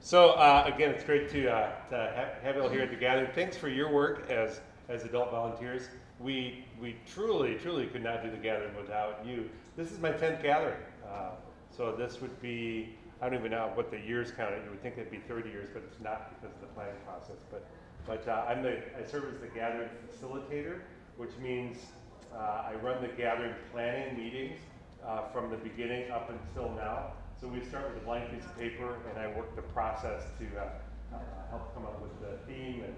So again, it's great to have you all here at the gathering. Thanks for your work as adult volunteers. We truly could not do the gathering without you. This is my 10th gathering. So this would be, I don't even know what the years counted. You would think it'd be 30 years, but it's not because of the planning process. But I serve as the gathering facilitator, which means I run the gathering planning meetings from the beginning up until now. So we start with a blank piece of paper, and I work the process to help come up with the theme and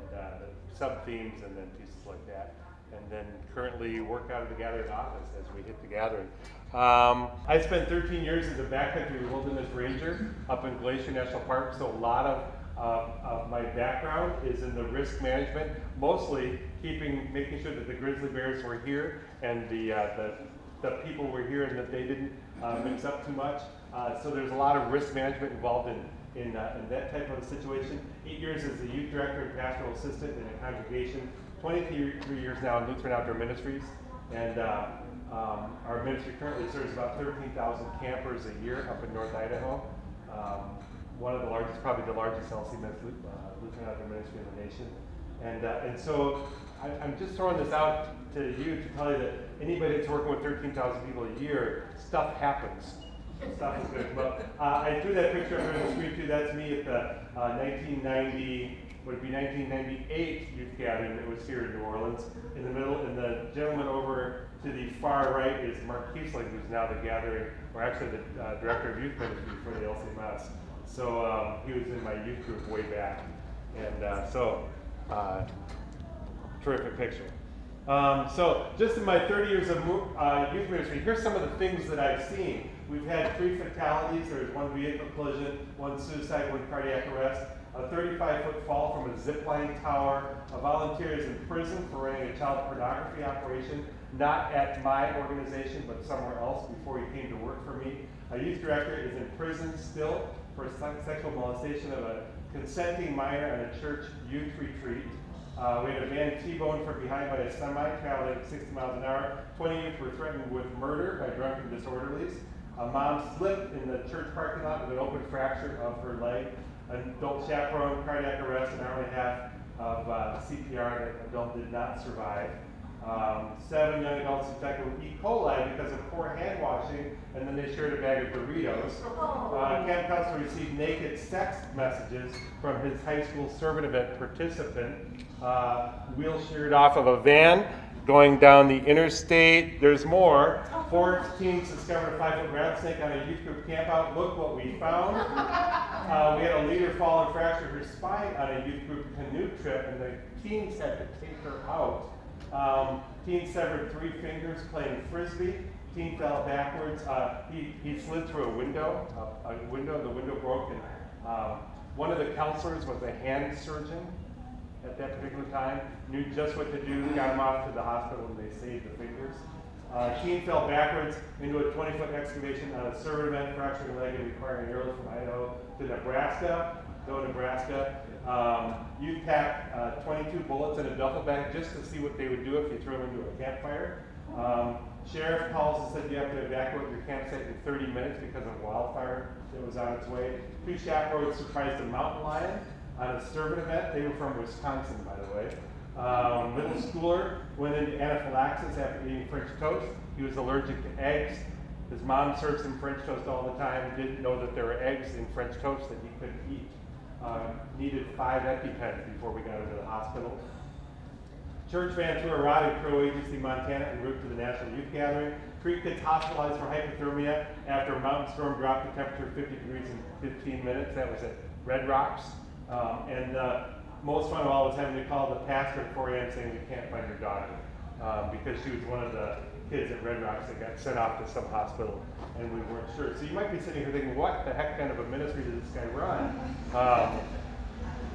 the sub-themes and then pieces like that. And then currently work out of the gathering office as we hit the gathering. I spent 13 years as a backcountry wilderness ranger up in Glacier National Park, so a lot of my background is in the risk management, mostly making sure that the grizzly bears were here and the people were here and that they didn't mix up too much. So there's a lot of risk management involved in that type of a situation. 8 years as a youth director and pastoral assistant in a congregation. 23 years now in Lutheran Outdoor Ministries. And our ministry currently serves about 13,000 campers a year up in North Idaho. One of the largest, probably the largest LCMS Lutheran Outdoor Ministry in the nation. And so I'm just throwing this out to you to tell you that anybody that's working with 13,000 people a year, stuff happens. Stuff is going to come up. I threw that picture up on the screen too. That's me at the 1998 youth gathering that was here in New Orleans. In the middle, and the gentleman over to the far right is Mark Kiesling, who's now the gathering, or actually the director of youth ministry for the LCMS. So he was in my youth group way back, and terrific picture. So just in my 30 years of youth ministry, here's some of the things that I've seen. We've had 3 fatalities. There was 1 vehicle collision, 1 suicide, 1 cardiac arrest, a 35-foot fall from a zipline tower, a volunteer is in prison for running a child pornography operation, not at my organization, but somewhere else before he came to work for me. A youth director is in prison still for sexual molestation of a consenting minor at a church youth retreat. We had a van T-boned from behind by a semi traveling at 60 miles an hour. 20 youth were threatened with murder by drunken disorderlies. A mom slipped in the church parking lot with an open fracture of her leg. An adult chaperone, cardiac arrest, an hour and a half of CPR. That adult did not survive. 7 young adults infected with E. coli because of poor hand washing, and then they shared a bag of Doritos. Camp counselor received naked sex messages from his high school servant event participant. Wheel sheared off of a van going down the interstate. There's more. 4 teens discovered a 5-foot rattlesnake on a youth group campout. Look what we found. We had a leader fall and fracture her spine on a youth group canoe trip, and the teens had to take her out. Teen severed 3 fingers playing frisbee. Teen fell backwards. He slid through a window. The window broke, and one of the counselors was a hand surgeon at that particular time, knew just what to do, got him off to the hospital, and they saved the fingers. Teen fell backwards into a 20-foot excavation on a servant event, fracturing a leg and requiring an airlift from Idaho to Nebraska. Youth packed 22 bullets in a duffel bag just to see what they would do if you threw them into a campfire. Sheriff calls and said you have to evacuate your campsite in 30 minutes because of wildfire that was on its way. 2 chaperones surprised a mountain lion on a servant event. They were from Wisconsin, by the way. Middle schooler went into anaphylaxis after eating French toast. He was allergic to eggs. His mom serves him French toast all the time. Didn't know that there were eggs in French toast that he couldn't eat. Needed 5 EpiPens before we got into the hospital. Church van threw a rod in Crow Agency, Montana, en route to the National Youth Gathering. 3 kids hospitalized for hypothermia after a mountain storm dropped the temperature 50 degrees in 15 minutes. That was at Red Rocks. And most fun of all was having to call the pastor at 4 a.m. saying we can't find your daughter because she was one of the kids at Red Rocks that got sent off to some hospital, and we weren't sure. So you might be sitting here thinking, what the heck kind of a ministry does this guy run?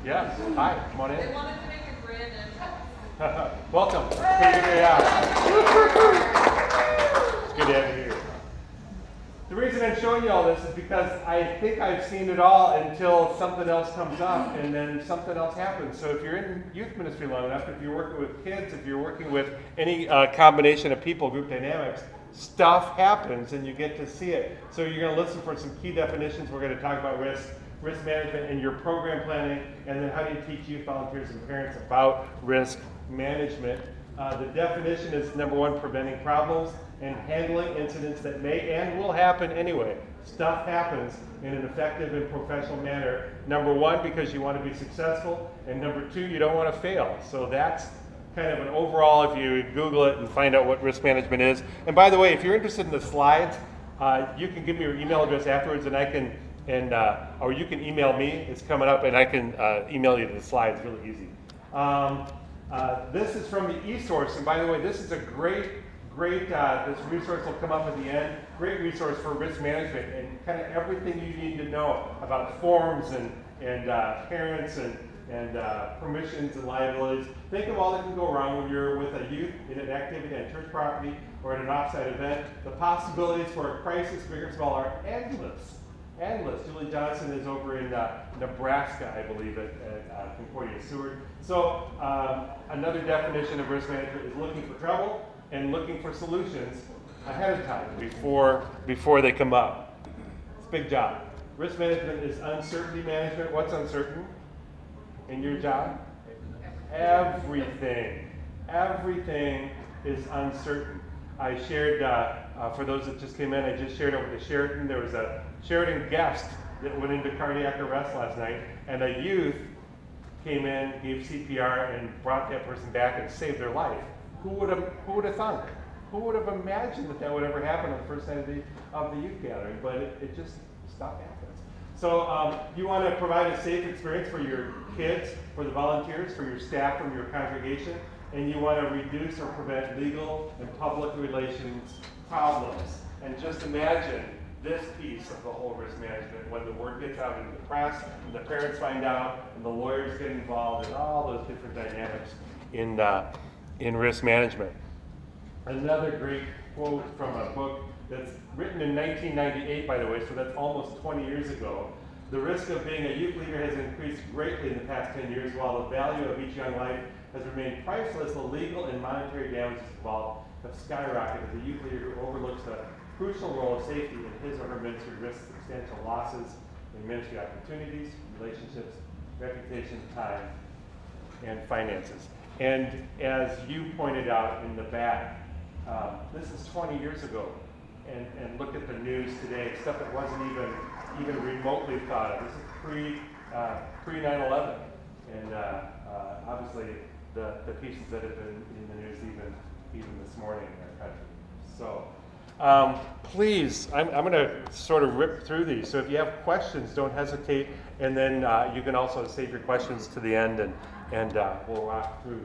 Yes, hi, come on in. They wanted to make a grand entrance. Welcome. Good to hear you out. It's good to have you here. The reason I'm showing you all this is because I think I've seen it all until something else comes up and then something else happens. So if you're in youth ministry long enough, if you're working with kids, if you're working with any combination of people, group dynamics, stuff happens and you get to see it. So you're going to listen for some key definitions. We're going to talk about risk. risk management in your program planning, and then how do you teach youth volunteers and parents about risk management. The definition is number one, preventing problems and handling incidents that may and will happen anyway. Stuff happens in an effective and professional manner. Number one, because you want to be successful, and number two, you don't want to fail. So that's kind of an overall, if you Google it and find out what risk management is. And by the way, if you're interested in the slides, you can give me your email address afterwards, and I can, or you can email me. It's coming up, and I can email you the slides really easy. This is from the eSource, and by the way, this is a great, this resource will come up at the end, great resource for risk management and kind of everything you need to know about forms and parents and permissions and liabilities. Think of all that can go wrong when you're with a youth in an activity on church property or at an offsite event. The possibilities for a crisis, big or small, are endless. Endless. Julie Johnson is over in Nebraska, I believe, at Concordia Seward. So another definition of risk management is looking for trouble and looking for solutions ahead of time before they come up. It's a big job. Risk management is uncertainty management. What's uncertain in your job? Everything. Everything is uncertain. I shared, for those that just came in, I just shared over to Sheridan. There was a Sheridan guest that went into cardiac arrest last night, and a youth came in, gave CPR, and brought that person back and saved their life. Who would have thunk? Who would have imagined that would ever happen on the first night of the youth gathering? But it just stuff happens. So you want to provide a safe experience for your kids, for the volunteers, for your staff, from your congregation, and you want to reduce or prevent legal and public relations problems. And just imagine this piece of the whole risk management when the word gets out into the press, and the parents find out, and the lawyers get involved, and all those different dynamics in risk management. Another great quote from a book that's written in 1998, by the way, so that's almost 20 years ago. The risk of being a youth leader has increased greatly in the past 10 years, while the value of each young life has remained priceless. The legal and monetary damages involved have skyrocketed. The youth leader who overlooks the crucial role of safety in his or her ministry risks substantial losses in ministry opportunities, relationships, reputation, time, and finances. And as you pointed out in the back, this is 20 years ago. And look at the news today, stuff that wasn't even remotely thought of. This is pre 9/11, and obviously the pieces that have been in the news even this morning in our country. So please, I'm going to sort of rip through these. So if you have questions, don't hesitate, and then you can also save your questions to the end, and we'll walk through.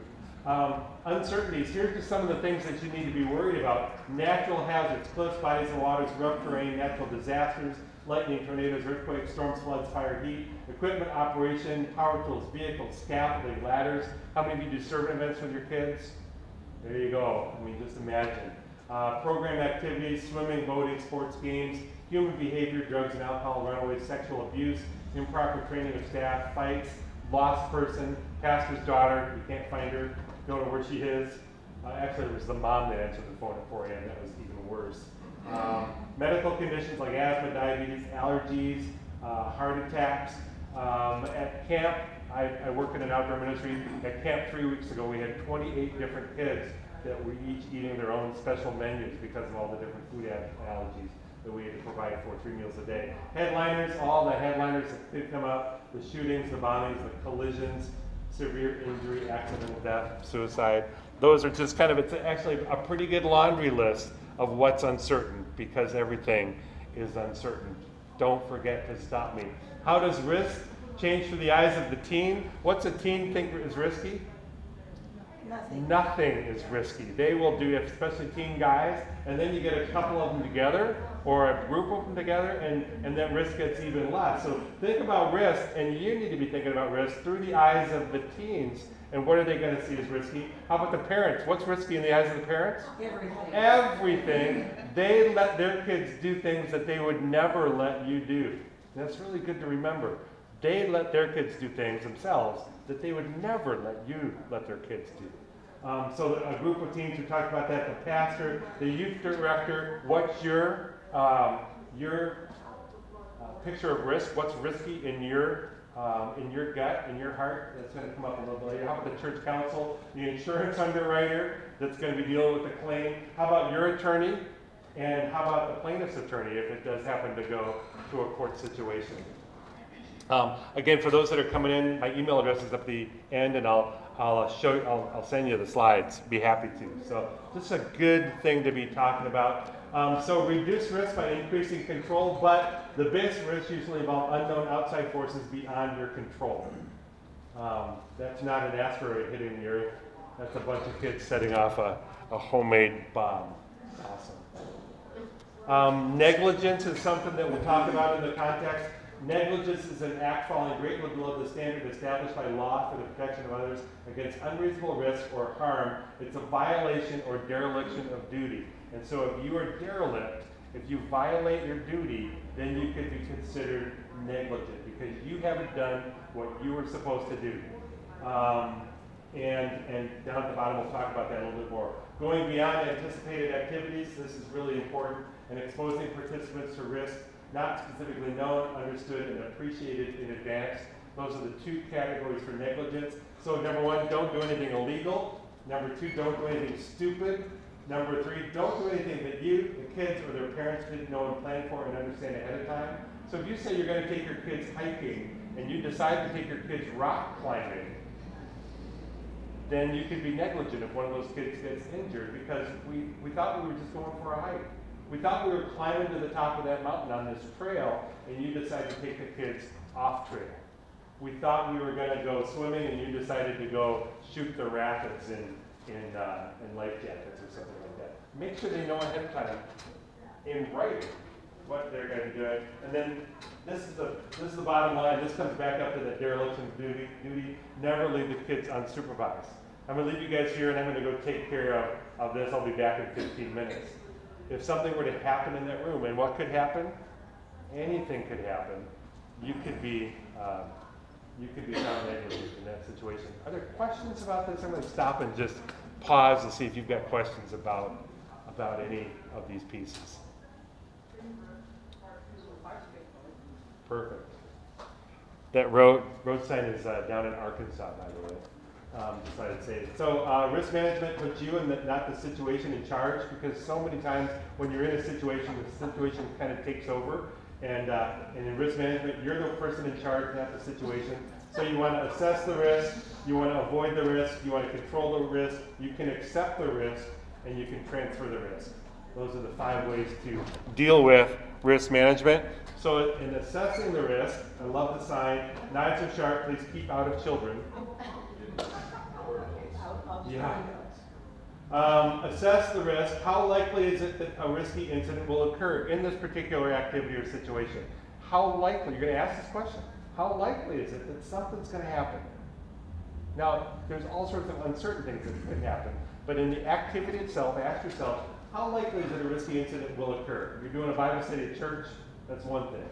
Uncertainties. Here's just some of the things that you need to be worried about. Natural hazards, cliffs, bodies of waters, rough terrain, natural disasters, lightning, tornadoes, earthquakes, storms, floods, fire, heat, equipment, operation, power tools, vehicles, scaffolding, ladders. How many of you do servant events with your kids? There you go. I mean, just imagine. Program activities, swimming, boating, sports games, human behavior, drugs and alcohol, runaways, sexual abuse, improper training of staff, fights, lost person, pastor's daughter, you can't find her, don't know where she is. Actually, it was the mom that answered the phone at 4 a.m. That was even worse. Medical conditions like asthma, diabetes, allergies, heart attacks. At camp, I work in an outdoor ministry. At camp 3 weeks ago, we had 28 different kids that were each eating their own special menus because of all the different food allergies that we had to provide for 3 meals a day. Headliners, all the headliners that did come up, the shootings, the bombings, the collisions, severe injury, accidental death, suicide. Those are just kind of, it's actually a pretty good laundry list of what's uncertain, because everything is uncertain. Don't forget to stop me. How does risk change through the eyes of the teen? What's a teen think is risky? Nothing. Nothing is risky. They will do, especially teen guys, and then you get a couple of them together, or a group of them together, and that risk gets even less. So think about risk, and you need to be thinking about risk through the eyes of the teens. And what are they going to see as risky? How about the parents? What's risky in the eyes of the parents? Everything. Everything. They let their kids do things that they would never let you do. And that's really good to remember. They let their kids do things themselves that they would never let you let their kids do. So a group of teens, we talked about that, the pastor, the youth director, what's your picture of risk. What's risky in your gut, in your heart? That's going to come up a little bit later. How about the church counsel, the insurance underwriter that's going to be dealing with the claim? How about your attorney? And how about the plaintiff's attorney if it does happen to go to a court situation? Again, for those that are coming in, my email address is at the end, and I'll send you the slides. Be happy to. So this is a good thing to be talking about. So reduce risk by increasing control, but the biggest risks usually involve unknown outside forces beyond your control. That's not an asteroid hitting the Earth. That's a bunch of kids setting off a homemade bomb. Awesome. Negligence is something that we'll talk about in the context. Negligence is an act falling greatly below the standard established by law for the protection of others against unreasonable risk or harm. It's a violation or dereliction of duty. And so if you are derelict, if you violate your duty, then you could be considered negligent because you haven't done what you were supposed to do. And down at the bottom, we'll talk about that a little bit more. Going beyond anticipated activities, this is really important, and exposing participants to risk not specifically known, understood, and appreciated in advance. Those are the two categories for negligence. So number one, don't do anything illegal. Number two, don't do anything stupid. Number three, don't do anything that you, the kids, or their parents didn't know and plan for and understand ahead of time. So if you say you're going to take your kids hiking and you decide to take your kids rock climbing, then you could be negligent if one of those kids gets injured because we thought we were just going for a hike. We thought we were climbing to the top of that mountain on this trail, and you decided to take the kids off trail. We thought we were going to go swimming, and you decided to go shoot the rapids in life jackets or something like that. Make sure they know ahead of time in writing what they're going to be doing. And then this is the bottom line. This comes back up to the dereliction of duty. Never leave the kids unsupervised. I'm going to leave you guys here, and I'm going to go take care of this. I'll be back in 15 minutes. If something were to happen in that room, and what could happen? Anything could happen. You could be found negligent in that situation. Are there questions about this? I'm going to stop and just pause and see if you've got questions about any of these pieces. Perfect. That road sign is down in Arkansas, by the way. Just thought I'd say it. So risk management puts you in not the situation in charge, because so many times when you're in a situation, the situation kind of takes over. And in risk management, you're the person in charge, not the situation. So you want to assess the risk, you want to avoid the risk, you want to control the risk, you can accept the risk, and you can transfer the risk. Those are the 5 ways to deal with risk management. So in assessing the risk, I love the sign, knives are sharp, please keep out of children. Yeah. Assess the risk. How likely is it that a risky incident will occur in this particular activity or situation? How likely? You're going to ask this question. How likely is it that something's going to happen? Now, there's all sorts of uncertain things that could happen, but in the activity itself, ask yourself, how likely is it a risky incident will occur? You're doing a Bible study at church, that's one thing.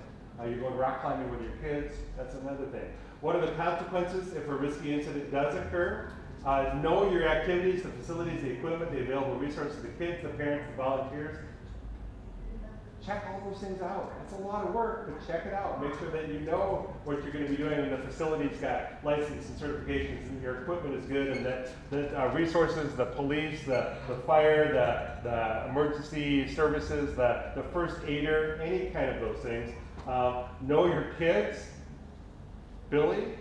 You're going rock climbing with your kids, that's another thing. What are the consequences if a risky incident does occur? Know your activities, the facilities, the equipment, the available resources, the kids, the parents, the volunteers. Check all those things out. It's a lot of work, but check it out. Make sure that you know what you're going to be doing, and the facility's got license and certifications, and your equipment is good, and that the resources, the police, the fire, the emergency services, the first aider, any kind of those things. Know your kids. Billy,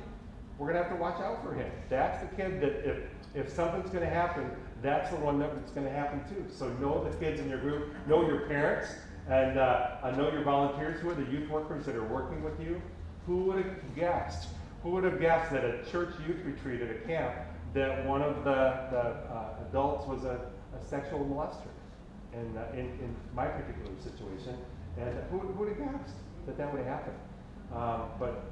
we're going to have to watch out for him. That's the kid that if something's going to happen, that's the one that's going to happen too. So know the kids in your group, know your parents, and know your volunteers. Who are the youth workers that are working with you? Who would have guessed? Who would have guessed that at a church youth retreat at a camp that one of the adults was a sexual molester? And in my particular situation, and who would have guessed that would happen? But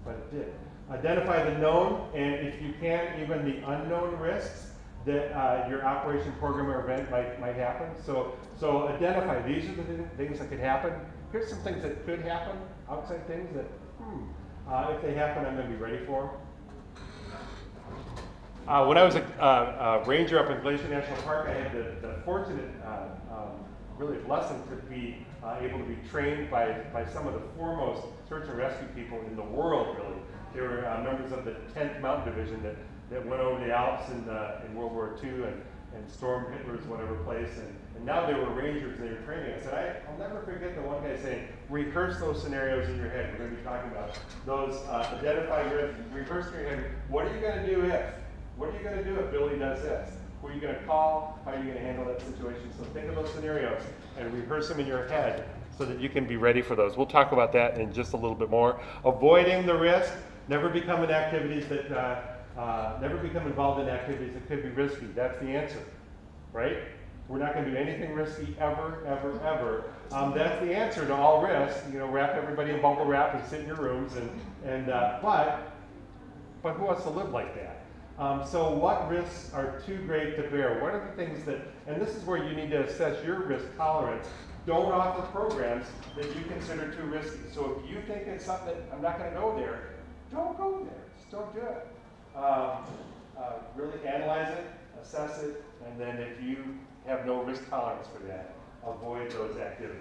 it did. Identify the known, and if you can, even the unknown risks that your operation, program, or event might happen. So identify, these are the things that could happen. Here's some things that could happen, outside things that, if they happen, I'm going to be ready for them. When I was a ranger up in Glacier National Park, I had the fortunate, really blessing to be able to be trained by some of the foremost search and rescue people in the world, really. They were members of the 10th Mountain Division that went over the Alps in World War II and stormed Hitler's whatever place, and now they were rangers and they were training. I said, I'll never forget the one guy saying, rehearse those scenarios in your head. We're going to be talking about those, identify your, rehearse in your head. What are you going to do if? What are you going to do if Billy does this? Who are you going to call? How are you going to handle that situation? So think of those scenarios and rehearse them in your head so that you can be ready for those. We'll talk about that in just a little bit more. Avoiding the risk, never become in activities that, never become involved in activities that could be risky. That's the answer, right? We're not going to do anything risky ever, ever, ever. That's the answer to all risks. You know, wrap everybody in bubble wrap and sit in your rooms. But who wants to live like that? So what risks are too great to bear? What are the things that, and this is where you need to assess your risk tolerance. Don't offer programs that you consider too risky. So if you think it's something that I'm not going to go there, don't go there. Just don't do it. Really analyze it, assess it, and then if you have no risk tolerance for that, avoid those activities.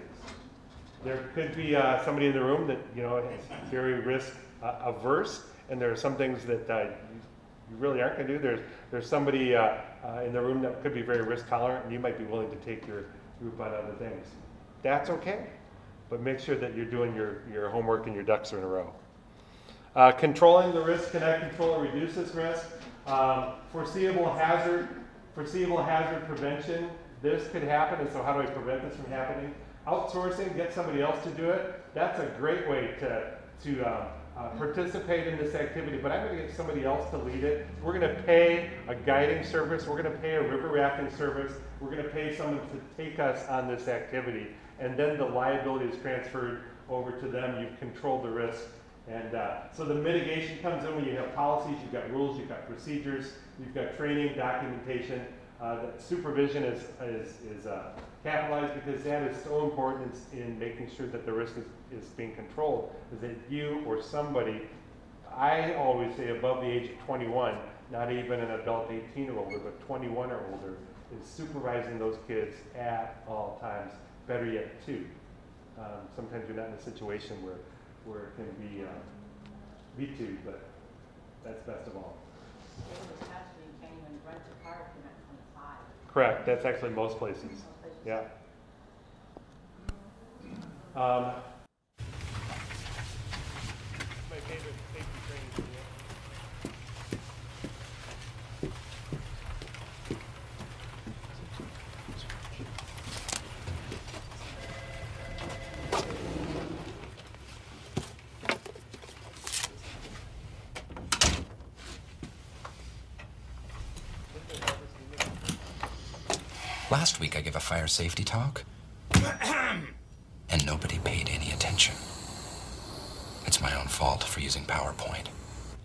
There could be somebody in the room that is very risk averse, and there are some things that you really aren't going to do. There's somebody in the room that could be very risk tolerant, and you might be willing to take your group on other things. That's okay, but make sure that you're doing your homework and your ducks are in a row. Controlling the risk, cannot control or reduce this risk. Foreseeable hazard prevention. This could happen, and so how do I prevent this from happening? Outsourcing, get somebody else to do it. That's a great way to participate in this activity, but I'm going to get somebody else to lead it. We're going to pay a guiding service. We're going to pay a river rafting service. We're going to pay someone to take us on this activity, and then the liability is transferred over to them. You've controlled the risk. And so the mitigation comes in when you have policies, you've got rules, you've got procedures, you've got training, documentation. That supervision is capitalized because that is so important in making sure that the risk is being controlled. Is that you or somebody, I always say above the age of 21, not even an adult 18-year-old, but 21 or older, is supervising those kids at all times. Better yet, two. Sometimes you're not in a situation where it can be two, but that's best of all. Correct. That's actually most places. Yeah. My favorite safety training video. Last week I gave a fire safety talk, and nobody paid any attention. It's my own fault for using PowerPoint.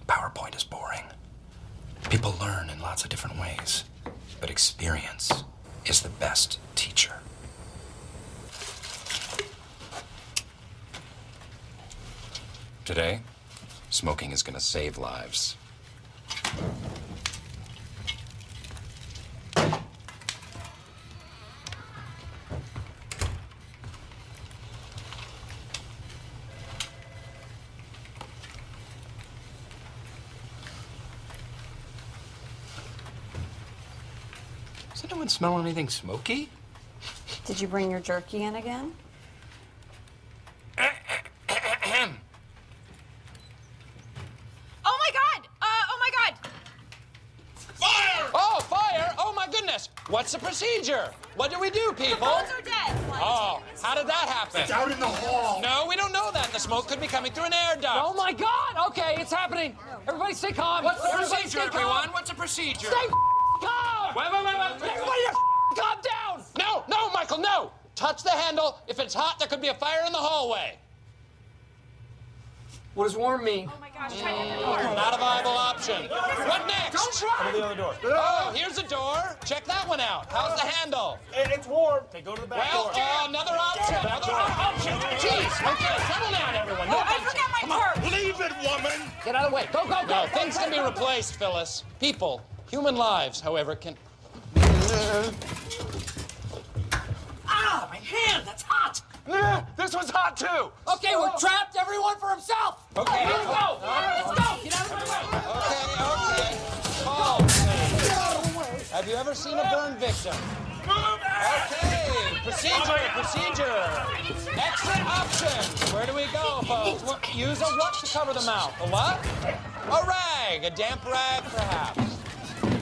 PowerPoint is boring. People learn in lots of different ways, but experience is the best teacher. Today, smoking is going to save lives. Does anyone smell anything smoky? Did you bring your jerky in again? Oh my God! Oh my God! Fire! Oh, fire! Oh my goodness! What's the procedure? What do we do, The people? phones are dead. Oh, how did that happen? It's out in the hall. No, we don't know that. The smoke could be coming through an air duct. Oh my God! Okay, it's happening. Everybody stay calm. What's the Everybody procedure, stay calm. everyone? What's the procedure? Stay calm! Wait. Everybody calm down! No, Michael, no! Touch the handle. If it's hot, there could be a fire in the hallway. What does warm mean? Oh my gosh, try the other door. Not a viable option. What next? Don't try! The other door. Oh, here's a door. Check that one out. How's the handle? It's warm. Okay, go to the back Well, door. another option. Another option. Jeez, okay, settle down, everyone. No Oh, I fencing. forgot my purse. Leave it, woman. Get out of the way. Go, go, go! No, things can be replaced, Phyllis. People, human lives, however, can... Ah, my hand! That's hot! This was hot too. Okay, we're trapped. Everyone for himself. Okay. Let's go. Let's go. Get out of my way. Okay. Call, please. Have you ever seen a burn victim? Okay. Procedure. Exit options. Where do we go, folks? Use a what to cover the mouth? A what? A rag. A damp rag, perhaps.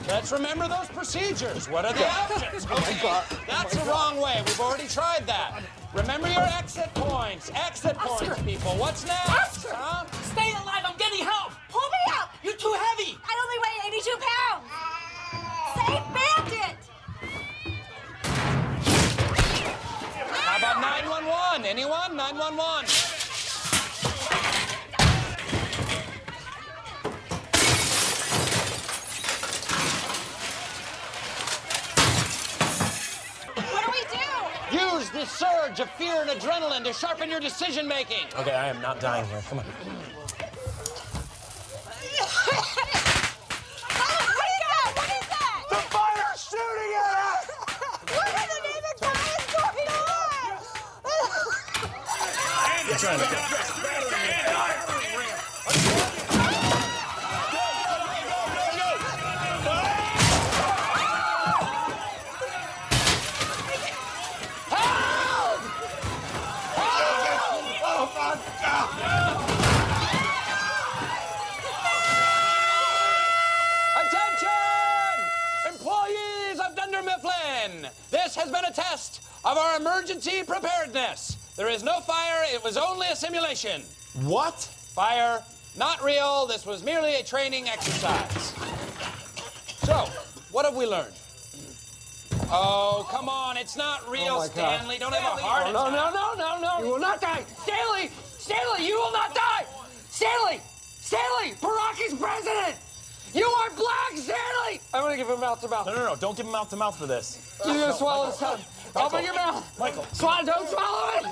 Let's remember those procedures. What are the options? Okay. That's the wrong way. We've already tried that. Remember your exit points. Exit points, people. What's next? Huh? Stay alive. I'm getting help. Pull me up! You're too heavy. I only weigh 82 pounds! Save Bandit! How about 911? Anyone? 911. What do we do? Use the surge of fear and adrenaline to sharpen your decision making. Okay, I am not dying here. Come on. What is that? The fire's shooting at us! What in the name of God is going on? You're trying to get Attention! Employees of Dunder Mifflin! This has been a test of our emergency preparedness. There is no fire. It was only a simulation. What? Fire, not real. This was merely a training exercise. So, what have we learned? Oh, come on. It's not real, Stanley. Don't have a heart attack. No. You will not die. Stanley, you will not die. Stanley, Barack is president. You are black, Stanley. I'm going to give him mouth to mouth. No. Don't give him mouth to mouth for this. You're going to swallow his tongue. Open your mouth. Michael. Don't swallow it.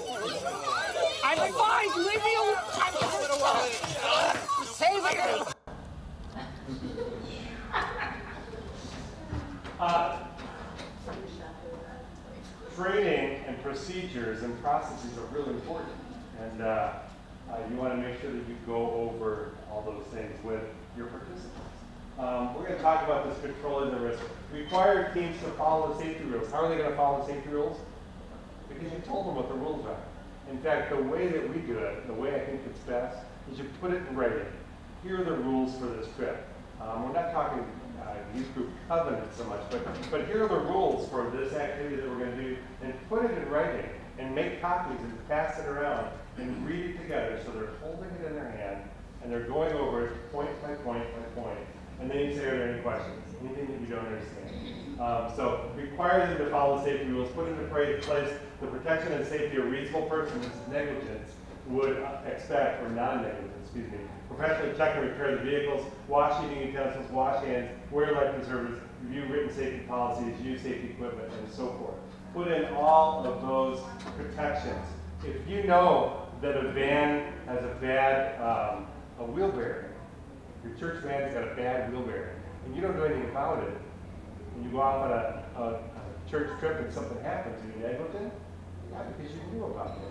I'm fine. Leave me alone. Save it. Training and procedures and processes are really important. And you want to make sure that you go over all those things with your participants. We're going to talk about this controlling the risk. Require teams to follow the safety rules. How are they going to follow the safety rules? Because you told them what the rules are. In fact, the way that we do it, the way I think it's best, is you put it in writing. Here are the rules for this trip. We're not talking youth group covenant so much, but here are the rules for this activity that we're going to do, and put it in writing, and make copies and pass it around, and read it together so they're holding it in their hand, and they're going over it point by point by point. And then you say, are there any questions? Anything that you don't understand? So require them to follow safety rules, put into place the protection and safety a reasonable person with negligence would expect, or non-negligence, excuse me. Professionally check and repair the vehicles, wash eating utensils, wash hands, wear life preservers, review written safety policies, use safety equipment, and so forth. Put in all of those protections. If you know that a van has a bad wheel bearing, your church van's got a bad wheel bearing, and you don't do anything about it, and you go off on a church trip and something happens, are you negligent? Yeah, because you knew about it.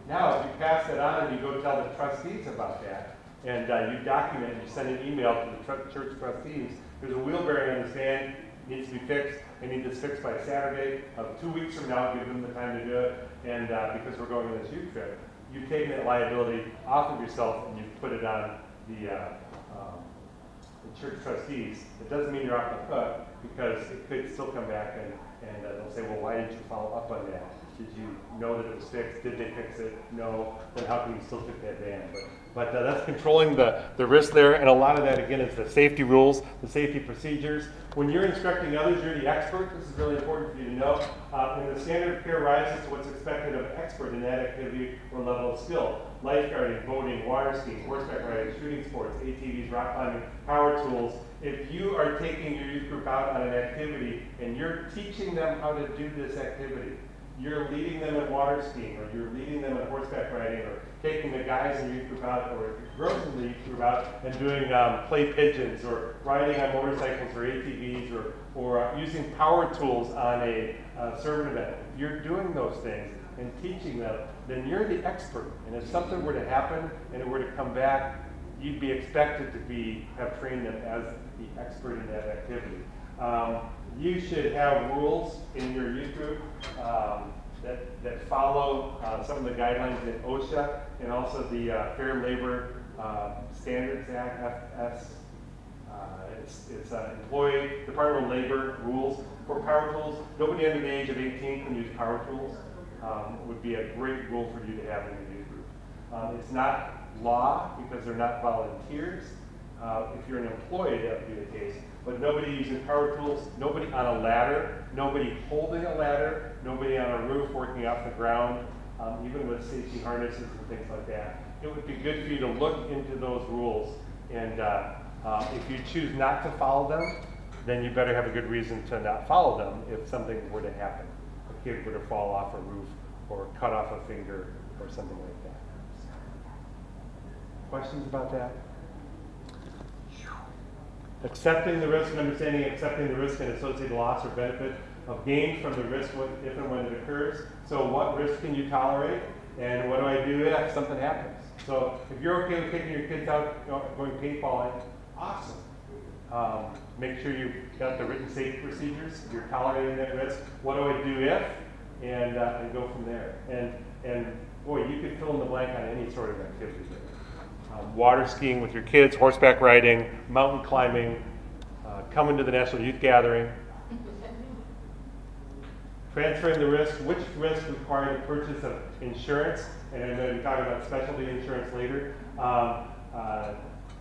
Now, if you pass that on and you go tell the trustees about that, and you document and you send an email to the church trustees, there's a wheel bearing on this van, needs to be fixed, they need this fixed by Saturday of 2 weeks from now, give them the time to do it, and because we're going on this youth trip, you've taken that liability off of yourself and you've put it on the church trustees. It doesn't mean you're off the hook, because it could still come back and they'll say, well, why didn't you follow up on that? Did you know that it was fixed? Did they fix it? No. Then how can you still take that van? But that's controlling the risk there, and a lot of that, again, is the safety rules, the safety procedures. When you're instructing others, you're the expert. This is really important for you to know. And the standard of care rises to what's expected of an expert in that activity or level of skill. Lifeguarding, boating, water skiing, horseback riding, shooting sports, ATVs, rock climbing, power tools. If you are taking your youth group out on an activity and you're teaching them how to do this activity, you're leading them in water skiing, or you're leading them in horseback riding, or taking the guys in your youth group out, or girls in the youth group out and doing play pigeons, or riding on motorcycles or ATVs, or using power tools on a servant event. If you're doing those things, and teaching them, then you're the expert. And if something were to happen and it were to come back, you'd be expected to have trained them as the expert in that activity. You should have rules in your youth group that follow some of the guidelines in OSHA and also the Fair Labor Standards Act, it's Employee Department of Labor rules for power tools. Nobody under the age of 18 can use power tools. Would be a great rule for you to have in your youth group. It's not law because they're not volunteers. If you're an employee, that would be the case. But nobody using power tools, nobody on a ladder, nobody holding a ladder, nobody on a roof working off the ground, even with safety harnesses and things like that. It would be good for you to look into those rules, and if you choose not to follow them, then you better have a good reason to not follow them if something were to happen. A kid were to fall off a roof or cut off a finger or something like that. Questions about that? Accepting the risk and understanding accepting the risk and associated loss or benefit of gain from the risk if and when it occurs. So what risk can you tolerate? And what do I do if something happens? So if you're okay with taking your kids out going paintballing, awesome. Make sure you've got the written safety procedures. You're tolerating that risk. What do I do if? And go from there. And boy, you could fill in the blank on any sort of activity there. Water skiing with your kids, horseback riding, mountain climbing, coming to the National Youth Gathering. Transferring the risk, which risk require the purchase of insurance, and I'm going to be talking about specialty insurance later.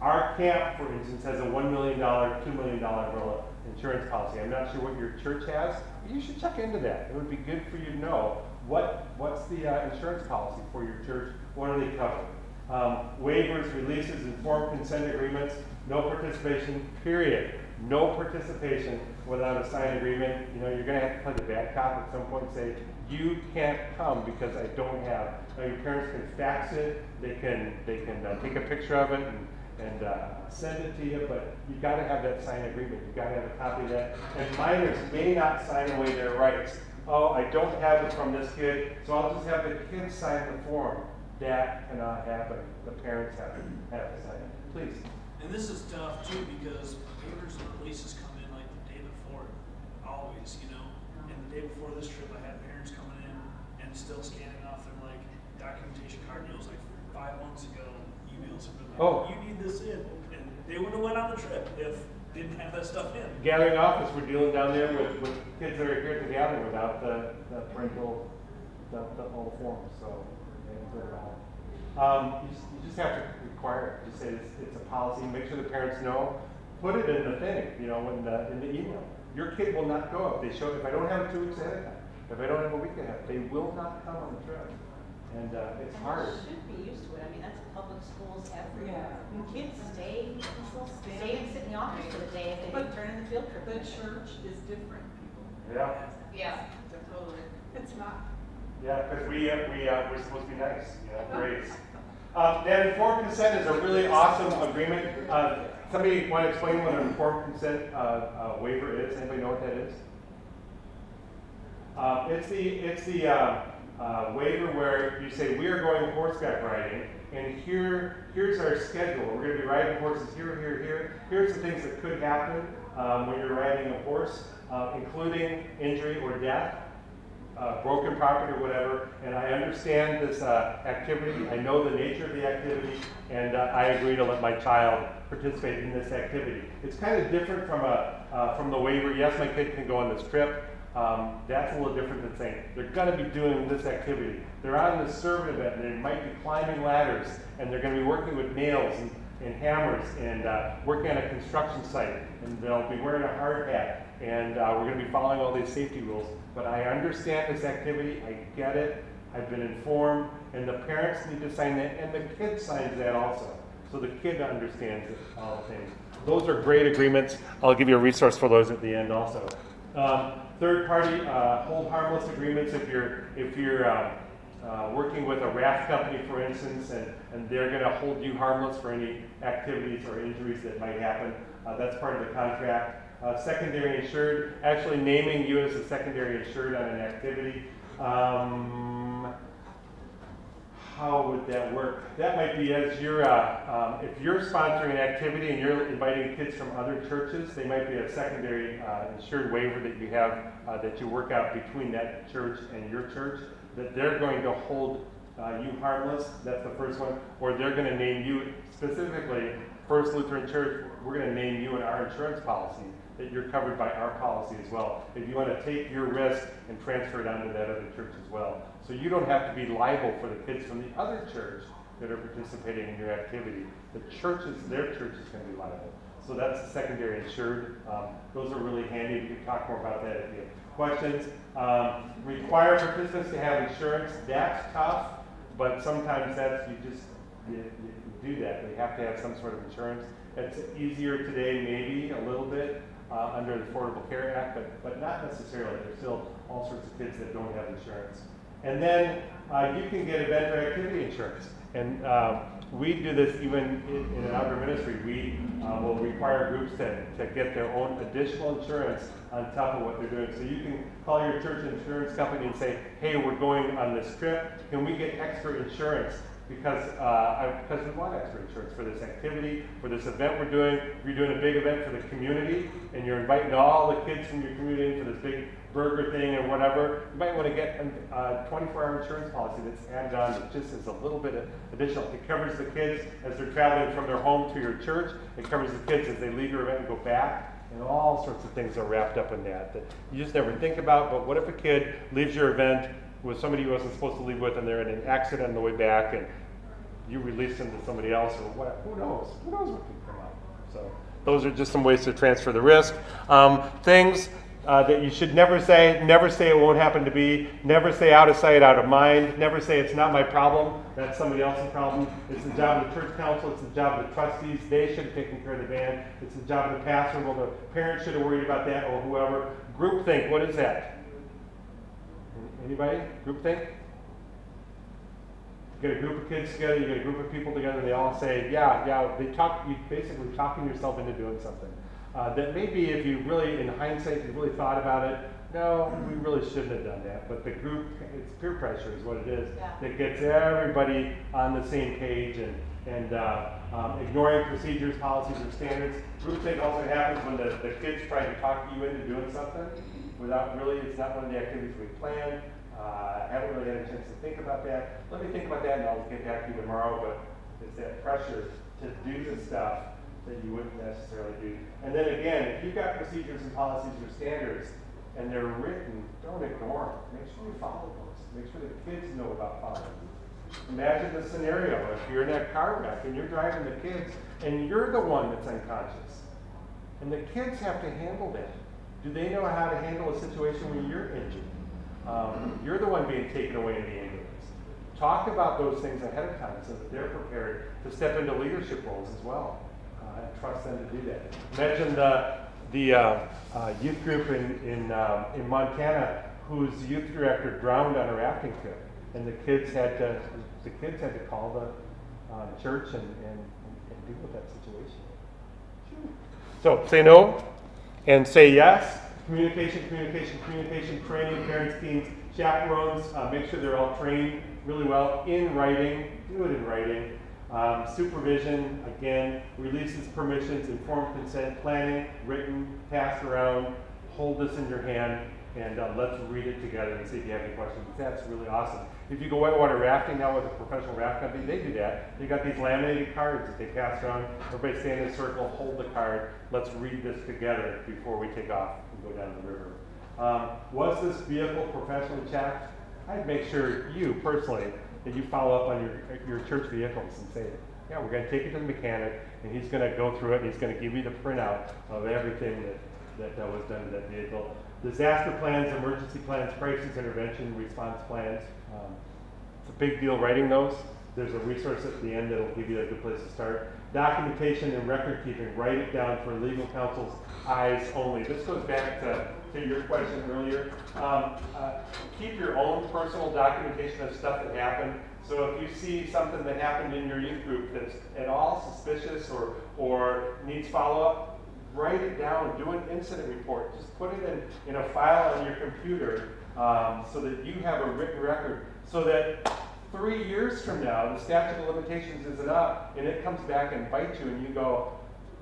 Our camp, for instance, has a $1 million, $2 million umbrella insurance policy. I'm not sure what your church has, but you should check into that. It would be good for you to know what's the insurance policy for your church, what are they covering. Waivers, releases, informed consent agreements, no participation, period. No participation without a signed agreement. You know, you're going to have to play the bad cop at some point and say, you can't come because I don't have. Now your parents can fax it, they can take a picture of it and send it to you, but you've got to have that signed agreement. You've got to have a copy of that. And minors may not sign away their rights. Oh, I don't have it from this kid, so I'll just have the kid sign the form. That cannot happen. The parents have to sign it. Please. And this is tough too because waivers and releases come in like the day before, always, you know. And the day before this trip, I had parents coming in and still scanning off their like documentation card deals like 5 months ago. Emails have been like, oh, you need this in, and they wouldn't have went on the trip if they didn't have that stuff in. Gathering office, we're dealing down there with kids that are here at the gathering without the parental, all the forms. So. You just have to require it. Just say it's a policy. Make sure the parents know. Put it in the thing. You know, in the email. Your kid will not go if I don't have it 2 weeks ahead of time. If I don't have a week ahead, they will not come on the trip. And it's hard. They should be used to it. I mean, that's public schools everywhere. I mean, kids stay and sit in the office for the day if they don't turn in the field trip. The church is different. Yeah. Yeah. Totally. It's not. Yeah, because we're supposed to be nice, you know, grace. That informed consent is a really awesome agreement. Somebody want to explain what an informed consent waiver is? Anybody know what that is? It's the waiver where you say we are going horseback riding, and here's our schedule. We're going to be riding horses here, here, here. Here's the things that could happen when you're riding a horse, including injury or death. Broken property or whatever, and I understand this activity. I know the nature of the activity, and I agree to let my child participate in this activity. It's kind of different from the waiver. Yes, my kid can go on this trip. That's a little different than saying they're going to be doing this activity. They're on this servant event, and they might be climbing ladders, and they're going to be working with nails and hammers and working on a construction site, and they'll be wearing a hard hat, and we're going to be following all these safety rules. But I understand this activity, I get it, I've been informed, and the parents need to sign that, and the kid signs that also. So the kid understands it, all the things. Those are great agreements. I'll give you a resource for those at the end also. Third party hold harmless agreements if you're working with a raft company, for instance, and they're going to hold you harmless for any activities or injuries that might happen. That's part of the contract. Secondary insured, actually naming you as a secondary insured on an activity. how would that work? That might be as you're, if you're sponsoring an activity and you're inviting kids from other churches, they might be a secondary insured waiver that you have, that you work out between that church and your church, that they're going to hold you harmless. That's the first one. Or they're going to name you specifically, First Lutheran Church, we're going to name you in our insurance policy, that you're covered by our policy as well. If you want to take your risk and transfer it onto that other church as well. So you don't have to be liable for the kids from the other church that are participating in your activity. The churches, their church is going to be liable. So that's the secondary insured. Those are really handy. We can talk more about that if you have questions. Require participants to have insurance. That's tough, but sometimes that's, you do that. They have to have some sort of insurance. It's easier today, maybe a little bit, under the Affordable Care Act, but not necessarily. There's still all sorts of kids that don't have insurance. And then you can get event or activity insurance. And we do this even in an outdoor ministry. We will require groups to get their own additional insurance on top of what they're doing. So you can call your church insurance company and say, hey, we're going on this trip. Can we get extra insurance? Because we want extra insurance for this activity, for this event we're doing. If you're doing a big event for the community and you're inviting all the kids from your community for this big burger thing or whatever, you might want to get a 24-hour insurance policy that's added on that just is a little bit additional. It covers the kids as they're traveling from their home to your church. It covers the kids as they leave your event and go back. And all sorts of things are wrapped up in that you just never think about. But what if a kid leaves your event with somebody he wasn't supposed to leave with, and they're in an accident on the way back, and you release them to somebody else, or what? Who knows? Who knows what can come out? So those are just some ways to transfer the risk. Things that you should never say. Never say it won't happen to be. Never say out of sight, out of mind. Never say it's not my problem. That's somebody else's problem. It's the job of the church council. It's the job of the trustees. They should have taken care of the band. It's the job of the pastor. Well, the parents should have worried about that, or whoever. Groupthink. What is that? Anybody? Groupthink? You get a group of kids together, you get a group of people together, they all say, yeah, they talk, you basically talking yourself into doing something. That maybe if you really, in hindsight, you really thought about it, no, we really shouldn't have done that. But the group, it's peer pressure is what it is, that gets everybody on the same page and ignoring procedures, policies, or standards. Groupthink also happens when the kids try to talk you into doing something without really, it's not one of the activities we planned. I haven't really had a chance to think about that. Let me think about that and I'll get back to you tomorrow, but it's that pressure to do the stuff that you wouldn't necessarily do. And then again, if you've got procedures and policies or standards and they're written, don't ignore them. Make sure you follow those. Make sure the kids know about following them. Imagine the scenario if you're in that car wreck and you're driving the kids and you're the one that's unconscious. And the kids have to handle that. Do they know how to handle a situation where you're injured? You're the one being taken away in the ambulance. Talk about those things ahead of time so that they're prepared to step into leadership roles as well. And trust them to do that. Imagine the youth group in Montana whose youth director drowned on a rafting trip, and the kids had to call the church and deal with that situation. So say no and say yes. Communication, training, parents, teams, chaperones, make sure they're all trained really well in writing, do it in writing. Supervision, again, releases, permissions, informed consent, planning, written, passed around, hold this in your hand, and let's read it together and see if you have any questions. That's really awesome. If you go whitewater rafting now with a professional raft company, they do that. They got these laminated cards that they pass around. Everybody stand in a circle, hold the card. Let's read this together before we take off and go down the river. Was this vehicle professionally checked? I'd make sure you personally that you follow up on your church vehicles and say, yeah, we're going to take it to the mechanic, and he's going to go through it, and he's going to give you the printout of everything that was done to that vehicle. Disaster plans, emergency plans, crisis intervention, response plans. It's a big deal writing those. There's a resource at the end that'll give you a good place to start. Documentation and record keeping. Write it down for legal counsel's eyes only. This goes back to your question earlier. Keep your own personal documentation of stuff that happened. So if you see something that happened in your youth group that's at all suspicious or needs follow-up, write it down. Do an incident report. Just put it in a file on your computer so that you have a written record. So that 3 years from now, the statute of limitations isn't up, and it comes back and bites you, and you go,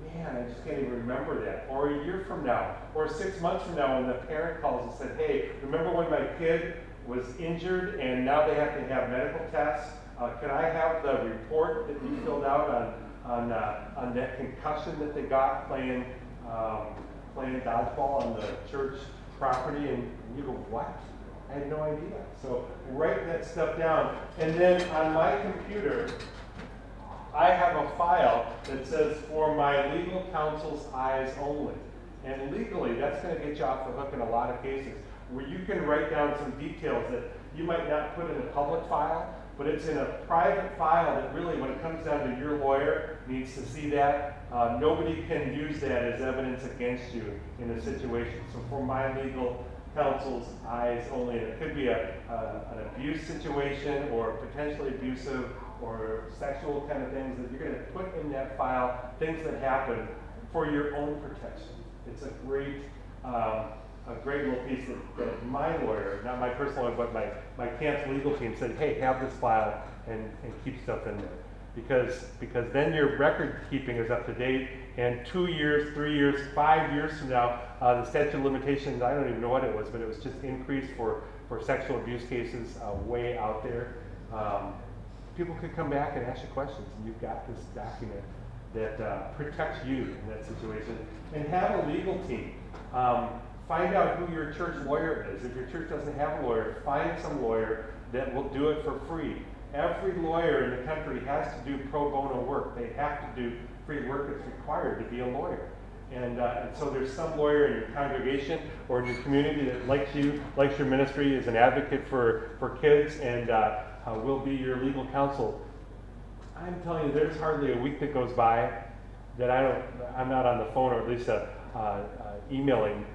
man, I just can't even remember that. Or a year from now, or 6 months from now, when the parent calls and said, hey, remember when my kid was injured and now they have to have medical tests? Can I have the report that you filled out on that concussion that they got playing dodgeball on the church property? And you go, what? I had no idea. So write that stuff down. And then on my computer, I have a file that says, for my legal counsel's eyes only. And legally, that's going to get you off the hook in a lot of cases, where you can write down some details that you might not put in a public file, but it's in a private file that really, when it comes down to your lawyer, needs to see that. Nobody can use that as evidence against you in a situation. So for my legal counsel's eyes only, and it could be an abuse situation or potentially abusive or sexual kind of things that you're going to put in that file, things that happen for your own protection. It's a great little piece that my lawyer, not my personal lawyer, but my camp's legal team said, hey, have this file and keep stuff in there. Because then your record keeping is up to date, and 2 years, 3 years, 5 years from now, the statute of limitations, I don't even know what it was, but it was just increased for sexual abuse cases way out there. People could come back and ask you questions, and you've got this document that protects you in that situation. And have a legal team. Find out who your church lawyer is. If your church doesn't have a lawyer, find some lawyer that will do it for free. Every lawyer in the country has to do pro bono work. They have to do free work that's required to be a lawyer. And so there's some lawyer in your congregation or in your community that likes you, likes your ministry, is an advocate for kids, and will be your legal counsel. I'm telling you, there's hardly a week that goes by that I'm not on the phone, or at least emailing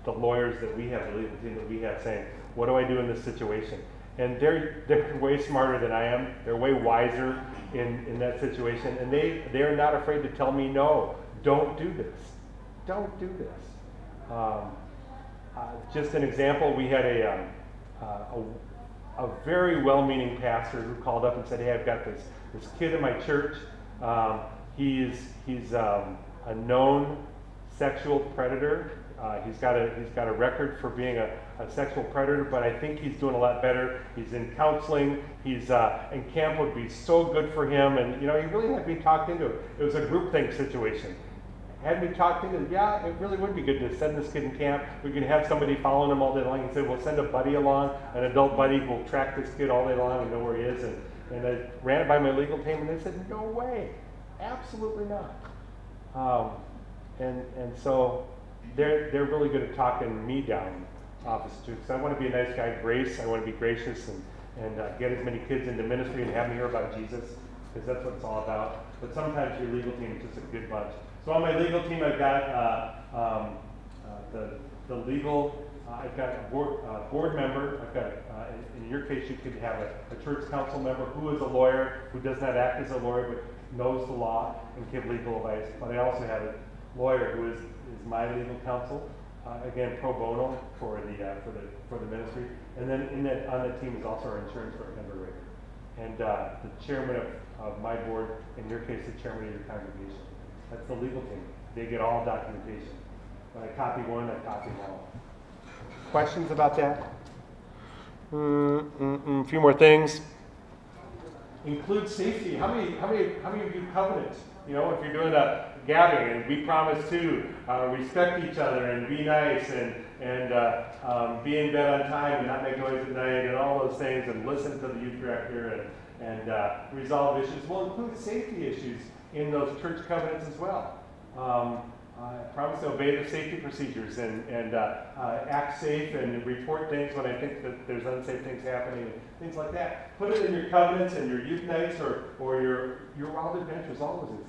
the lawyers that we have, the legal team that we have, saying, what do I do in this situation? And they're way smarter than I am. They're way wiser in that situation, and they're not afraid to tell me, no, don't do this. Don't do this. Just an example, we had a very well-meaning pastor who called up and said, hey, I've got this kid in my church. He's a known sexual predator. He's got a record for being a sexual predator, but I think he's doing a lot better. He's in counseling. And camp would be so good for him. And he really had me talked into it. It was a groupthink situation. Had me talked into it. Yeah, it really would be good to send this kid in camp. We can have somebody following him all day long. He said, we'll send a buddy along, an adult buddy who will track this kid all day long and know where he is. And I ran it by my legal team, and they said, no way, absolutely not. And so they're really good at talking me down, office too, because I want to be a nice guy, grace. I want to be gracious and get as many kids into ministry and have them hear about Jesus, because that's what it's all about. But sometimes your legal team is just a good bunch. So on my legal team, I've got the legal. I've got a board member. I've got, in your case, you could have a church council member who is a lawyer, who does not act as a lawyer, but knows the law and give legal advice. But I also have a lawyer who is my legal counsel, again pro bono for the ministry. And then on that team is also our insurance member, and the chairman of my board. In your case, the chairman of your congregation. That's the legal team. They get all documentation. When I copy one, I copy them all. Questions about that? A few more things. Include safety. How many of you do covenants? If you're doing a gathering, and we promise to respect each other and be nice and be in bed on time and not make noise at night and all those things, and listen to the youth director and resolve issues. We'll include safety issues in those church covenants as well. I promise to obey the safety procedures and act safe and report things when I think that there's unsafe things happening and things like that. Put it in your covenants and your youth nights or your wild adventures, all those things.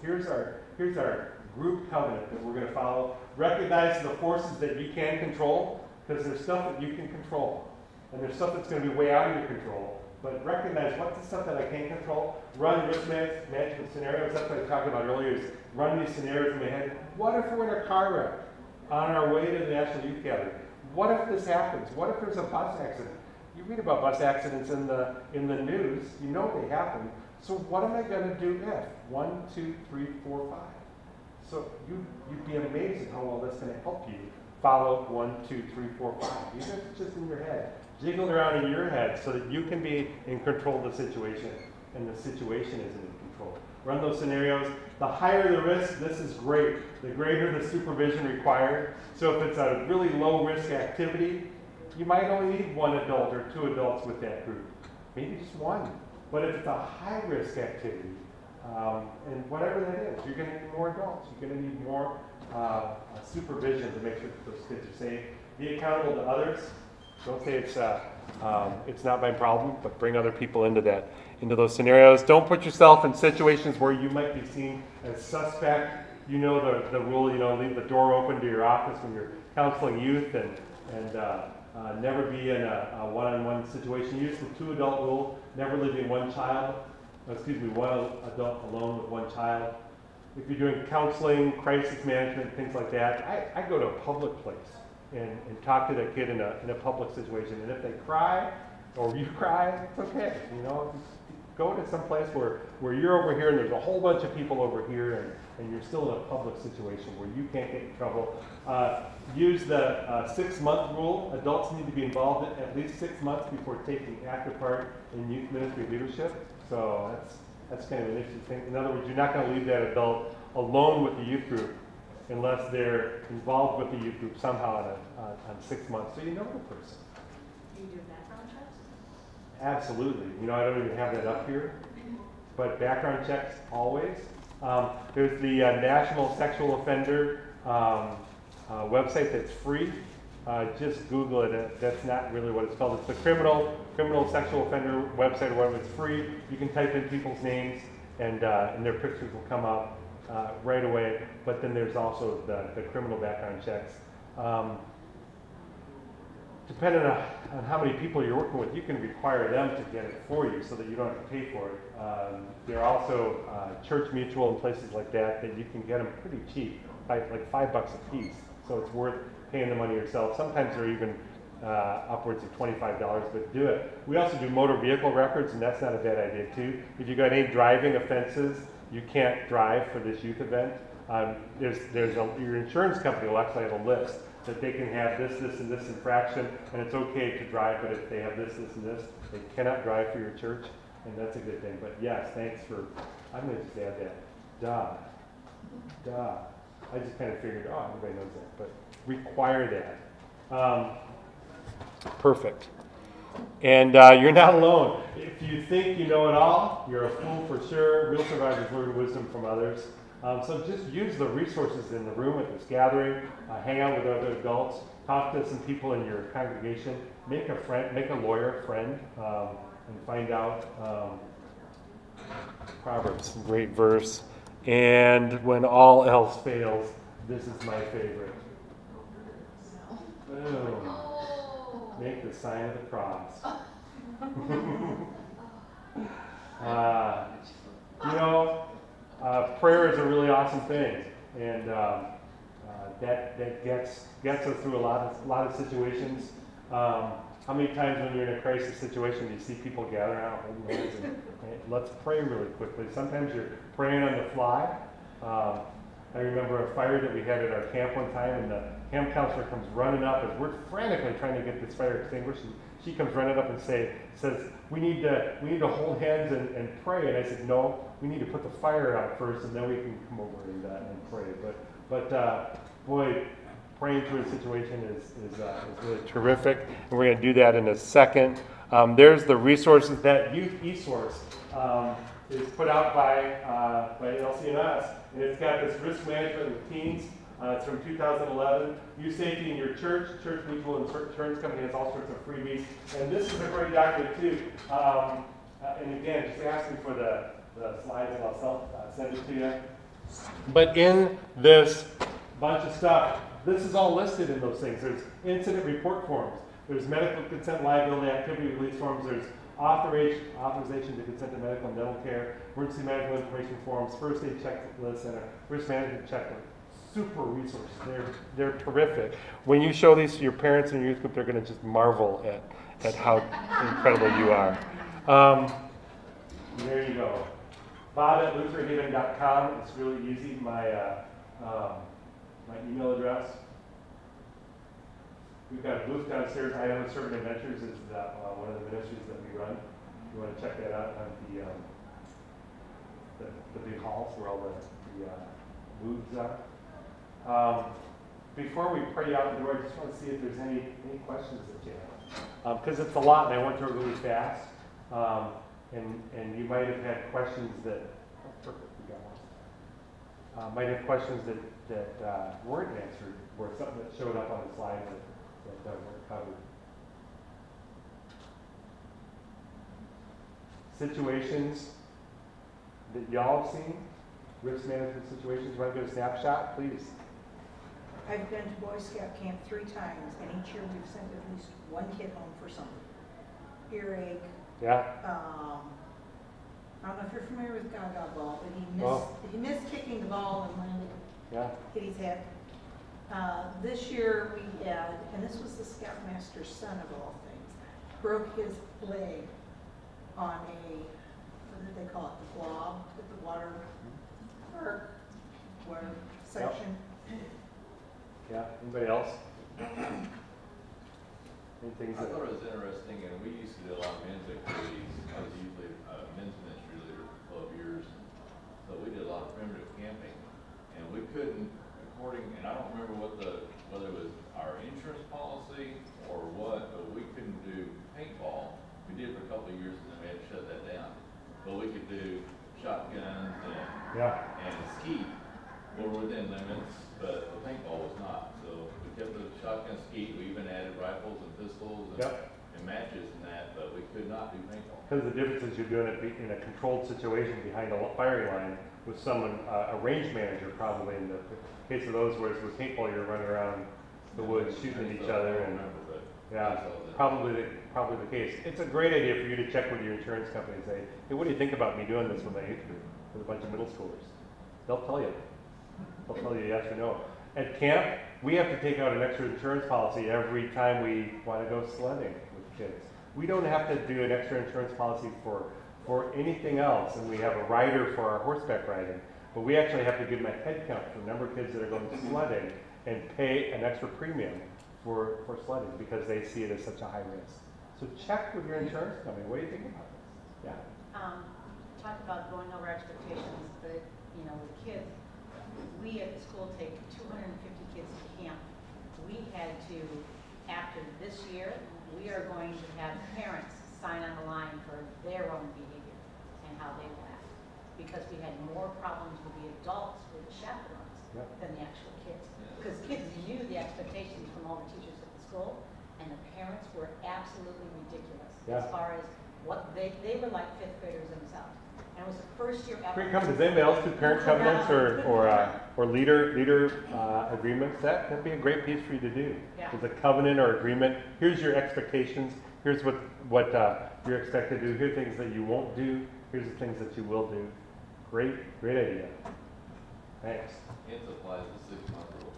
Here's our group covenant that we're going to follow. Recognize the forces that you can control, because there's stuff that you can control. And there's stuff that's going to be way out of your control. But recognize what's the stuff that I can't control. Run risk management scenarios. That's what I talked about earlier, is run these scenarios in my head. What if we're in a car wreck on our way to the National Youth Gathering? What if this happens? What if there's a bus accident? You read about bus accidents in the news. You know they happen. So what am I going to do if? 1, 2, 3, 4, 5. So you'd be amazed at how well that's going to help you follow 1, 2, 3, 4, 5. Even if it's just in your head, jiggle around in your head so that you can be in control of the situation, and the situation isn't in control. Run those scenarios. The higher the risk, this is great. The greater the supervision required. So if it's a really low risk activity, you might only need 1 adult or 2 adults with that group. Maybe just 1. But if it's a high risk activity, and whatever that is, you're going to need more adults. You're going to need more supervision to make sure that those kids are safe. Be accountable to others. Don't say it's not my problem, but bring other people into those scenarios. Don't put yourself in situations where you might be seen as suspect. You know the rule. Leave the door open to your office when you're counseling youth, and never be in a one-on-one situation. Use the 2 adult rule. Never leaving one adult alone with 1 child. If you're doing counseling, crisis management, things like that, I go to a public place and talk to that kid in a public situation. And if they cry or you cry, it's okay. Go to some place where you're over here and there's a whole bunch of people over here, and you're still in a public situation where you can't get in trouble. Use the 6-month rule. Adults need to be involved at least 6 months before taking active part in youth ministry leadership. So that's kind of an interesting thing. In other words, you're not going to leave that adult alone with the youth group unless they're involved with the youth group somehow on 6 months. So you know the person. Do you do background checks? Absolutely. I don't even have that up here, but background checks always. There's the National Sexual Offender website that's free. Just Google it. That's not really what it's called. It's the criminal sexual offender website or whatever. It's free. You can type in people's names, and their pictures will come up right away. But then there's also the criminal background checks. Depending on how many people you're working with, you can require them to get it for you so that you don't have to pay for it. There are also Church Mutual and places like that you can get them pretty cheap, like $5 a piece. So it's worth paying the money yourself. Sometimes they're even upwards of $25, but do it. We also do motor vehicle records, and that's not a bad idea too. If you've got any driving offenses, you can't drive for this youth event. Your insurance company will actually have a list that they can have this, and this infraction, and it's okay to drive, but if they have this, and this, they cannot drive for your church, and that's a good thing. But yes, thanks for, I'm going to just add that. Duh. I just kind of figured, everybody knows that, but require that. Perfect. And you're not alone. If you think you know it all, you're a fool for sure. Real survivors learn wisdom from others. So just use the resources in the room at this gathering. Hang out with other adults. Talk to some people in your congregation. Make a friend, make a lawyer friend, and find out. Proverbs, great verse. And when all else fails, this is my favorite. Boom. Make the sign of the cross. Prayer is a really awesome thing, and that gets us through a lot of situations. How many times when you're in a crisis situation do you see people gather around holding hands and let's pray really quickly? Sometimes you're praying on the fly. I remember a fire that we had at our camp one time, and the camp counselor comes running up as we're frantically trying to get this fire extinguished. And she comes running up and says, we need to hold hands and pray. And I said, no, we need to put the fire out first, and then we can come over and pray. But boy, praying through a situation is really terrific, and we're going to do that in a second. There's the resources. That youth e-source is put out by LCMS, and it's got this risk management with teens. It's from 2011. Youth safety in your church. Church Mutual Insurance Company has all sorts of freebies, and this is a great document too. And again, just ask me for the slides, and I'll send it to you. But in this bunch of stuff, this is all listed in those things. There's incident report forms. There's medical consent liability activity release forms. There's authorization to consent to medical and dental care, emergency medical information forms, first aid checklist, and a risk management checklist. Super resources. They're terrific. When you show these to your parents and your youth group, they're going to just marvel at how incredible you are. There you go. Bob@lutherhaven.com. It's really easy. My email address. We've got a booth downstairs. I Am Serving Adventures is one of the ministries that we run. If you want to check that out on the big halls where all the booths are. Before we pray out the door, I just want to see if there's any questions that you have. Because it's a lot and I went through it really fast. And you might have had questions that, oh, perfect, we got one. Might have questions that weren't answered or something that showed up on the slide that weren't covered. Situations that y'all have seen, risk management situations. You want to give a snapshot, please? I've been to Boy Scout camp 3 times, and each year we've sent at least one kid home for something. Earache. Yeah. I don't know if you're familiar with Gaga Ball, but he missed kicking the ball and landed, hit his head. This year we had, and this was the Scoutmaster's son of all things, broke his leg on a, what did they call it, the blob with the water section. Yeah, anybody else? Anything I thought it was interesting, and we used to do a lot of men's activities. I was usually a men's ministry leader for 12 years, so we did a lot of primitive camping, and we couldn't, and I don't remember whether it was our insurance policy or what, but we couldn't do paintball. We did it for a couple of years, and then we had to shut that down. But we could do shotguns and ski. We were within limits, but the paintball was not. So we kept the shotgun, ski. We even added rifles and pistols and matches and that, but we could not do paintball. Because the difference is you're doing it in a controlled situation behind a firing line with someone, a range manager probably. In the case of those, whereas with paintball, you're running around the woods shooting at each other, and probably the case. It's a great idea for you to check with your insurance company and say, hey, what do you think about me doing this with my youth group with a bunch of middle schoolers? They'll tell you. They'll tell you yes or no. At camp, we have to take out an extra insurance policy every time we want to go sledding with kids. We don't have to do an extra insurance policy for anything else, and we have a rider for our horseback riding, but we actually have to give them a head count for the number of kids that are going sledding and pay an extra premium for sledding because they see it as such a high risk. So check with your insurance company. What do you think about this? Yeah. Talk about going over expectations, but with kids, we at the school take 250 kids to camp. We had to, after this year, we are going to have parents sign on the line for their own behavior and how they will act. Because we had more problems with the adults, with the chaperones, than the actual kids. Because kids knew the expectations from all the teachers at the school, and the parents were absolutely ridiculous as far as what they were like 5th graders themselves. And it was the first year ever. Great covenants. Does anybody else do parent covenants or leader agreements? That'd be a great piece for you to do. There's a covenant or agreement. Here's your expectations. Here's what you're expected to do. Here are things that you won't do. Here's the things that you will do. Great idea. Thanks. Hence applies the 6-month rule.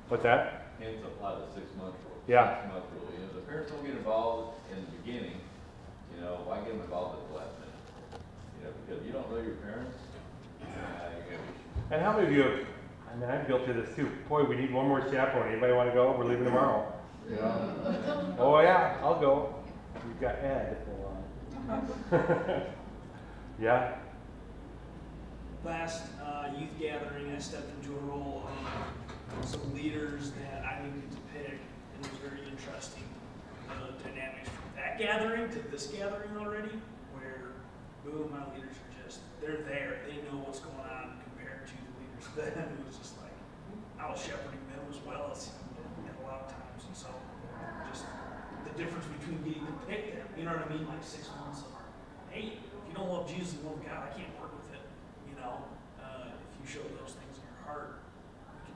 What's that? Hence apply the 6-month rule. Yeah. 6-month rule. If the parents don't get involved in the beginning, why get them involved at the last minute? Because you don't know your parents. And how many of you have, I'm guilty of this too. Boy, we need one more chaperone. Anybody want to go? We're leaving tomorrow. Oh yeah, I'll go. We've got Ed if we'll Yeah. Last youth gathering, I stepped into a role of some leaders that I needed to pick, and it was very interesting. The dynamics from that gathering to this gathering already, where boom, my leaders are they're there. They know what's going on compared to the leaders then. It was just like, I was shepherding them as well as at a lot of times. And so just the difference between getting to pick them, you know what I mean? Like 6 months of, hey, if you don't love Jesus and love God, I can't work with it. If you show those things in your heart,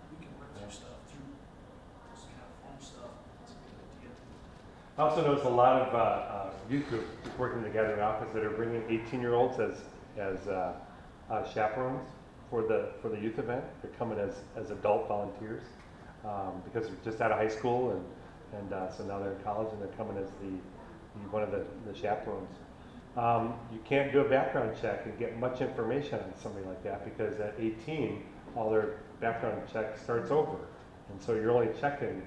we can work through stuff, through this kind of fun stuff. It's a good idea. I also notice a lot of youth groups working together in office that are bringing 18-year-olds as chaperones for the youth event. They're coming as adult volunteers because they're just out of high school and so now they're in college and they're coming as one of the chaperones. You can't do a background check and get much information on somebody like that because at 18, all their background check starts over. And so you're only checking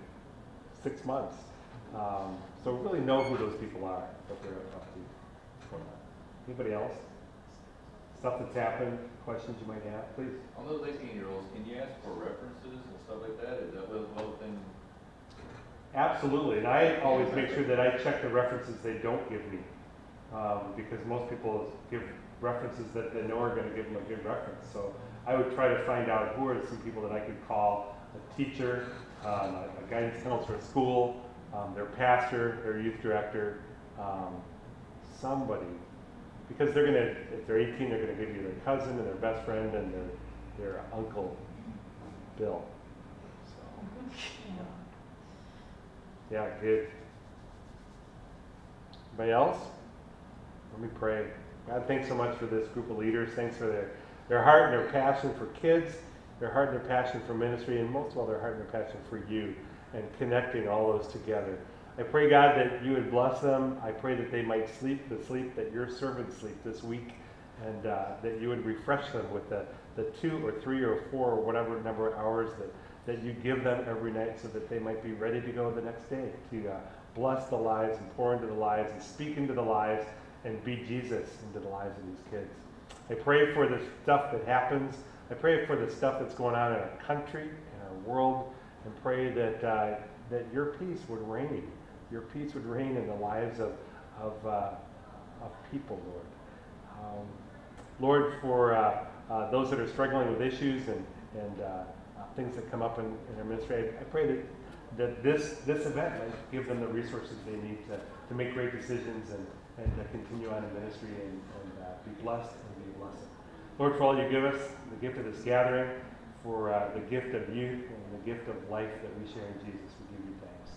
6 months. So really know who those people are, what they're up to. Anybody else? Stuff that's happened, questions you might have, please. On those 18-year-olds, can you ask for references and stuff like that? Is that one thing? Absolutely, and I always make sure that I check the references they don't give me. Because most people give references that they know are going to give them a good reference. So I would try to find out who are some people that I could call a teacher, a guidance counselor at school, their pastor, their youth director, somebody. Because they're going to, if they're 18, they're going to give you their cousin and their best friend and their uncle, Bill. So, yeah, good. Anybody else? Let me pray. God, thanks so much for this group of leaders. Thanks for their heart and their passion for kids, their heart and their passion for ministry, and most of all, their heart and their passion for you, and connecting all those together. I pray, God, that you would bless them. I pray that they might sleep the sleep that your servants sleep this week, and that you would refresh them with the 2 or 3 or 4 or whatever number of hours that you give them every night so that they might be ready to go the next day to bless the lives and pour into the lives and speak into the lives and be Jesus into the lives of these kids. I pray for the stuff that happens. I pray for the stuff that's going on in our country, in our world, and pray that that your peace would reign. Your peace would reign in the lives of people, Lord. Lord, for those that are struggling with issues and things that come up in our ministry, I pray that this event might give them the resources they need to make great decisions and continue on in ministry and be blessed and be a blessing. Lord, for all you give us, the gift of this gathering, for the gift of youth and the gift of life that we share in Jesus, we give you thanks.